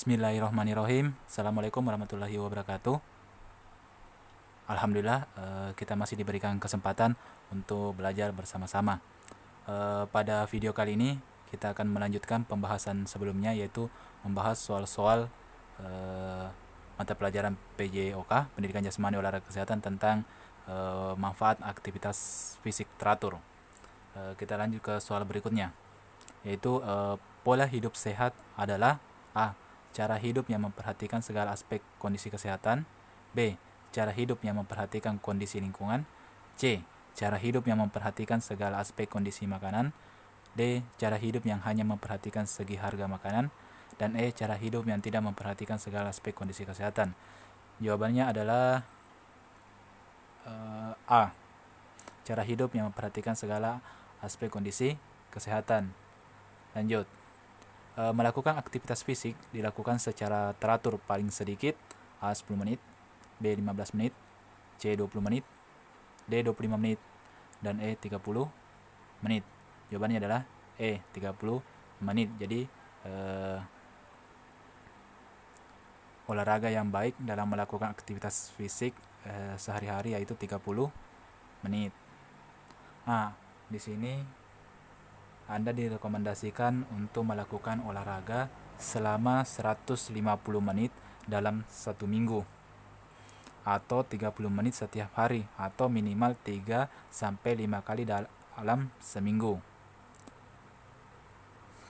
Bismillahirrahmanirrahim. Assalamualaikum warahmatullahi wabarakatuh. Alhamdulillah, kita masih diberikan kesempatan untuk belajar bersama-sama. Pada video kali ini kita akan melanjutkan pembahasan sebelumnya, yaitu membahas soal-soal mata pelajaran PJOK, Pendidikan Jasmani Olahraga Kesehatan, tentang manfaat aktivitas fisik teratur. Kita lanjut ke soal berikutnya, yaitu pola hidup sehat adalah A. Cara hidup yang memperhatikan segala aspek kondisi kesehatan. B. Cara hidup yang memperhatikan kondisi lingkungan. C. Cara hidup yang memperhatikan segala aspek kondisi makanan. D. Cara hidup yang hanya memperhatikan segi harga makanan. Dan E. Cara hidup yang tidak memperhatikan segala aspek kondisi kesehatan. Jawabannya adalah A. Cara hidup yang memperhatikan segala aspek kondisi kesehatan. Lanjut. Melakukan aktivitas fisik dilakukan secara teratur paling sedikit A 10 menit, B 15 menit, C 20 menit, D 25 menit, dan E 30 menit. Jawabannya adalah E 30 menit. Jadi olahraga yang baik dalam melakukan aktivitas fisik sehari-hari yaitu 30 menit. Nah, di sini Anda direkomendasikan untuk melakukan olahraga selama 150 menit dalam satu minggu, atau 30 menit setiap hari, atau minimal 3-5 kali dalam seminggu.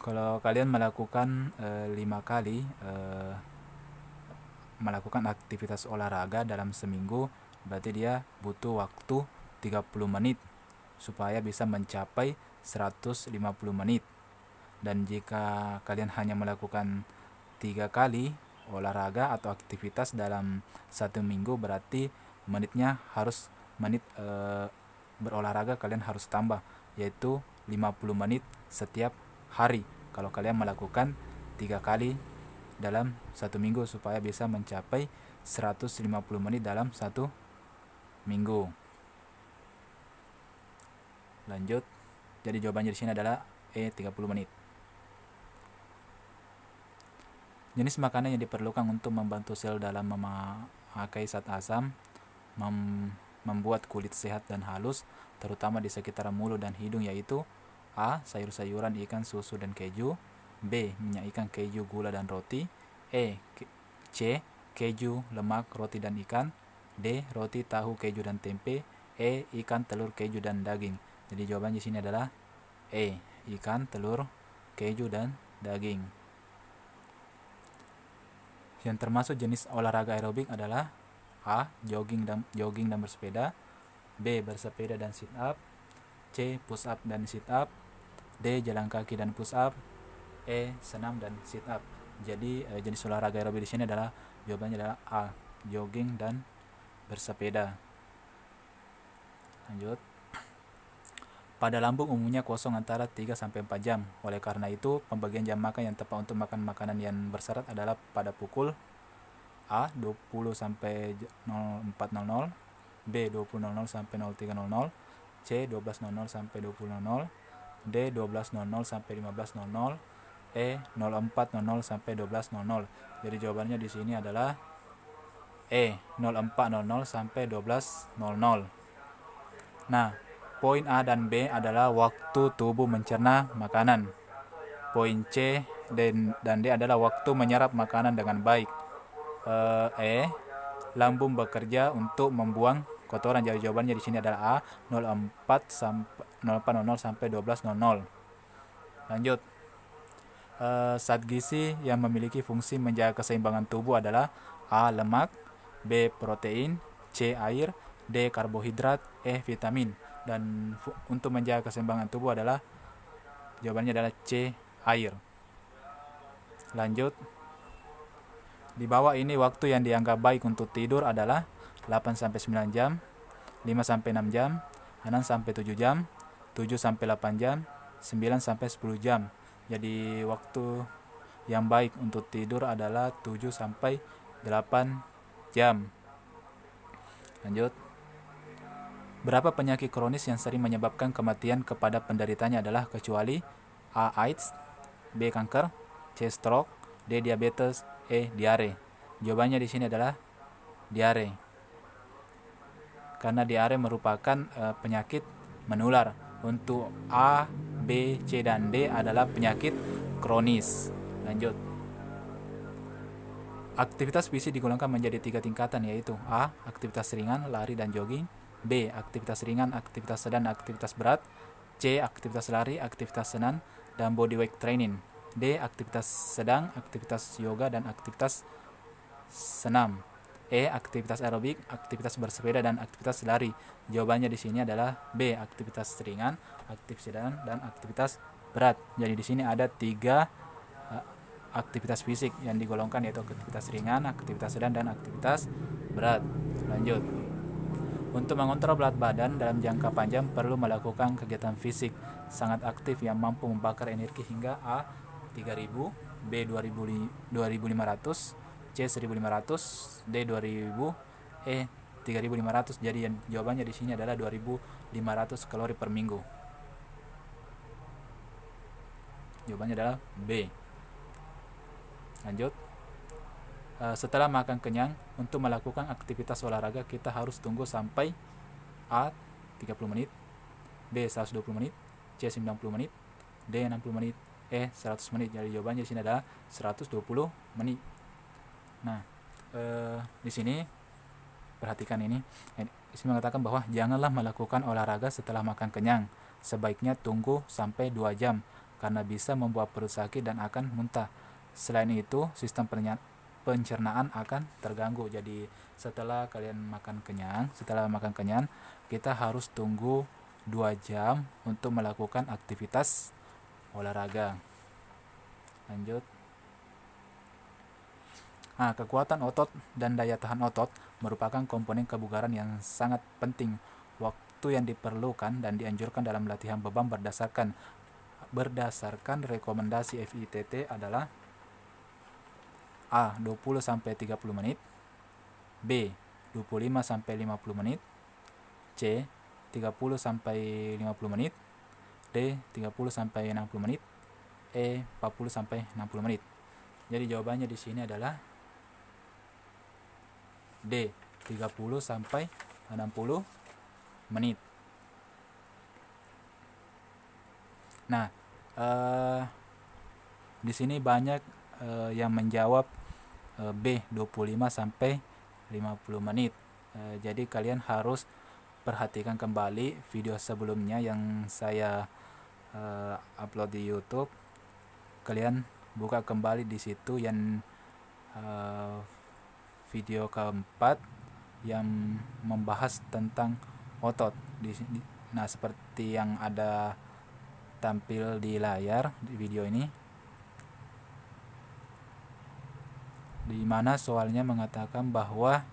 Kalau kalian melakukan 5 kali melakukan aktivitas olahraga dalam seminggu, berarti dia butuh waktu 30 menit supaya bisa mencapai 150 menit. Dan jika kalian hanya melakukan 3 kali olahraga atau aktivitas dalam satu minggu, berarti menitnya harus berolahraga kalian harus tambah, yaitu 50 menit setiap hari kalau kalian melakukan 3 kali dalam satu minggu, supaya bisa mencapai 150 menit dalam satu minggu. Lanjut. Jadi jawabannya di sini adalah E 30 menit. Jenis makanan yang diperlukan untuk membantu sel dalam memakai zat asam, membuat kulit sehat dan halus, terutama di sekitar mulut dan hidung, yaitu A. Sayur-sayuran, ikan, susu, dan keju. B. Minyak ikan, keju, gula, dan roti. C. Keju, lemak, roti, dan ikan. D. Roti, tahu, keju, dan tempe. E. Ikan, telur, keju, dan daging. Jadi jawabannya di sini adalah E. Ikan, telur, keju, dan daging. Yang termasuk jenis olahraga aerobik adalah A. Jogging dan bersepeda. B. Bersepeda dan sit up. C. Push up dan sit up. D. Jalan kaki dan push up. E. Senam dan sit up. Jadi jenis olahraga aerobik di sini adalah jawabannya adalah A. Jogging dan bersepeda. Lanjut. Pada lambung umumnya kosong antara 3-4 jam. Oleh karena itu, pembagian jam makan yang tepat untuk makan makanan yang berserat adalah pada pukul A. 20 sampai 04.00, B. 20.00 sampai 03.00, C. 12.00 sampai 20.00, D. 12.00 sampai 15.00, E. 04.00 sampai 12.00. Jadi jawabannya di sini adalah E. 04.00 sampai 12.00. Nah, poin A dan B adalah waktu tubuh mencerna makanan. Poin C dan D adalah waktu menyerap makanan dengan baik. Lambung bekerja untuk membuang kotoran. Jadi jawabannya di sini adalah A. 04.00 sampai 12.00. Lanjut. Zat gizi yang memiliki fungsi menjaga keseimbangan tubuh adalah A. Lemak, B. Protein, C. Air, D. Karbohidrat, E. Vitamin. Dan untuk menjaga keseimbangan tubuh adalah jawabannya adalah C. Air. Lanjut. Di bawah ini waktu yang dianggap baik untuk tidur adalah 8-9 jam, 5-6 jam, 6-7 jam, 7-8 jam, 9-10 jam. Jadi waktu yang baik untuk tidur adalah 7-8 jam. Lanjut. Berapa penyakit kronis yang sering menyebabkan kematian kepada penderitanya adalah kecuali A. AIDS, B. Kanker, C. Stroke, D. Diabetes, E. Diare. Jawabannya di sini adalah diare. Karena diare merupakan penyakit menular. Untuk A, B, C, dan D adalah penyakit kronis. Lanjut. Aktivitas fisik digolongkan menjadi 3 tingkatan, yaitu A. Aktivitas ringan, lari dan jogging. B. Aktivitas ringan, aktivitas sedang, aktivitas berat. C. Aktivitas lari, aktivitas senam, dan bodyweight training. D. Aktivitas sedang, aktivitas yoga, dan aktivitas senam. E. Aktivitas aerobik, aktivitas bersepeda, dan aktivitas lari. Jawabannya di sini adalah B. Aktivitas ringan, aktivitas sedang, dan aktivitas berat. Jadi di sini ada 3 aktivitas fisik yang digolongkan, yaitu aktivitas ringan, aktivitas sedang, dan aktivitas berat. Lanjut. Untuk mengontrol berat badan dalam jangka panjang perlu melakukan kegiatan fisik sangat aktif yang mampu membakar energi hingga A. 3000, B. 2500, C. 1500, D. 2000, E. 3500. Jadi jawabannya di sini adalah 2500 kalori per minggu. Jawabannya adalah B. Lanjut. Setelah makan kenyang, untuk melakukan aktivitas olahraga kita harus tunggu sampai A. 30 menit, B. 120 menit, C. 90 menit, D. 60 menit, E. 100 menit. Jadi jawabannya di sini adalah 120 menit. Nah, di sini perhatikan ini. Di sini mengatakan bahwa janganlah melakukan olahraga setelah makan kenyang. Sebaiknya tunggu sampai 2 jam karena bisa membuat perut sakit dan akan muntah. Selain itu, sistem pencernaan akan terganggu. Jadi setelah makan kenyang, kita harus tunggu 2 jam untuk melakukan aktivitas olahraga. Lanjut. Kekuatan otot dan daya tahan otot merupakan komponen kebugaran yang sangat penting. Waktu yang diperlukan dan dianjurkan dalam latihan beban berdasarkan rekomendasi FITT adalah A. 20-30 menit, B. 25-50 menit, C. 30-50 menit, D. 30-60 menit, E. 40-60 menit. Jadi jawabannya di sini adalah D. 30-60 menit. Nah, di sini banyak yang menjawab B. 25-50 menit. Jadi kalian harus perhatikan kembali video sebelumnya yang saya upload di YouTube. Kalian buka kembali di situ yang video keempat yang membahas tentang otot. Nah, seperti yang ada tampil di layar di video ini, di mana soalnya mengatakan bahwa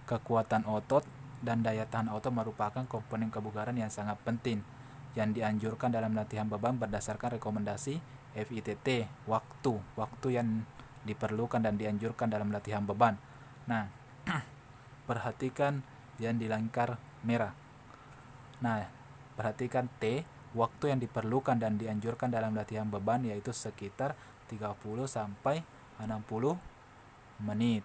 kekuatan otot dan daya tahan otot merupakan komponen kebugaran yang sangat penting yang dianjurkan dalam latihan beban berdasarkan rekomendasi FITT. Waktu yang diperlukan dan dianjurkan dalam latihan beban. Nah, perhatikan yang di lingkar merah. Nah, perhatikan T, waktu yang diperlukan dan dianjurkan dalam latihan beban yaitu sekitar 30-60 menit.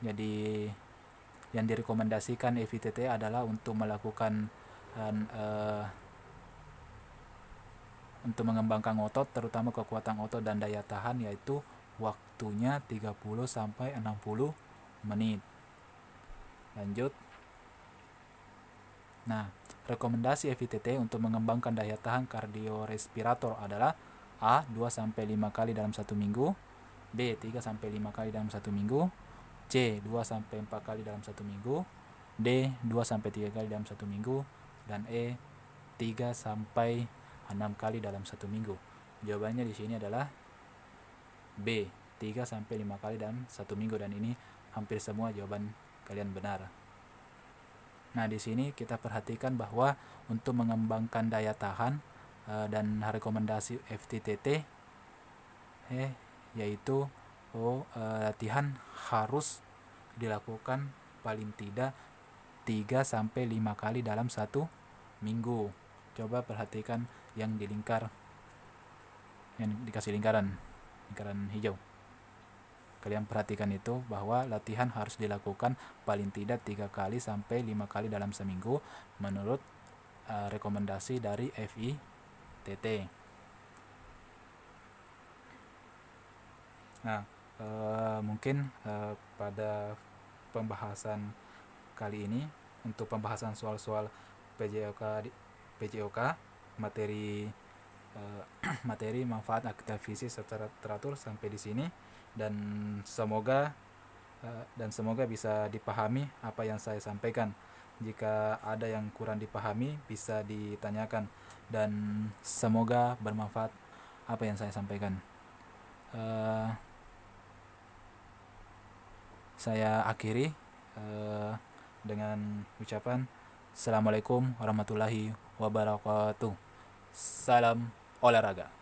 Jadi yang direkomendasikan FITT adalah untuk melakukan untuk mengembangkan otot, terutama kekuatan otot dan daya tahan, yaitu waktunya 30-60 menit. Lanjut. Nah, rekomendasi FITT untuk mengembangkan daya tahan kardiorespirator adalah A. 2-5 kali dalam 1 minggu, B. 3-5 kali dalam 1 minggu, C. 2-4 kali dalam 1 minggu, D. 2-3 kali dalam 1 minggu, dan E. 3-6 kali dalam 1 minggu. Jawabannya di sini adalah B. 3-5 kali dalam 1 minggu, dan ini hampir semua jawaban kalian benar. Nah, di sini kita perhatikan bahwa untuk mengembangkan daya tahan dan rekomendasi FITT yaitu latihan harus dilakukan paling tidak 3-5 kali dalam 1 minggu. Coba perhatikan yang di lingkar yang dikasih lingkaran hijau. Kalian perhatikan itu bahwa latihan harus dilakukan paling tidak 3 kali sampai 5 kali dalam seminggu menurut rekomendasi dari FITT. Nah, mungkin pada pembahasan kali ini untuk pembahasan soal-soal PJOK materi materi manfaat aktivitas fisik secara teratur sampai di sini, dan semoga bisa dipahami apa yang saya sampaikan. Jika ada yang kurang dipahami bisa ditanyakan, dan semoga bermanfaat apa yang saya sampaikan. Saya akhiri dengan ucapan Assalamualaikum warahmatullahi wabarakatuh. Salam olahraga.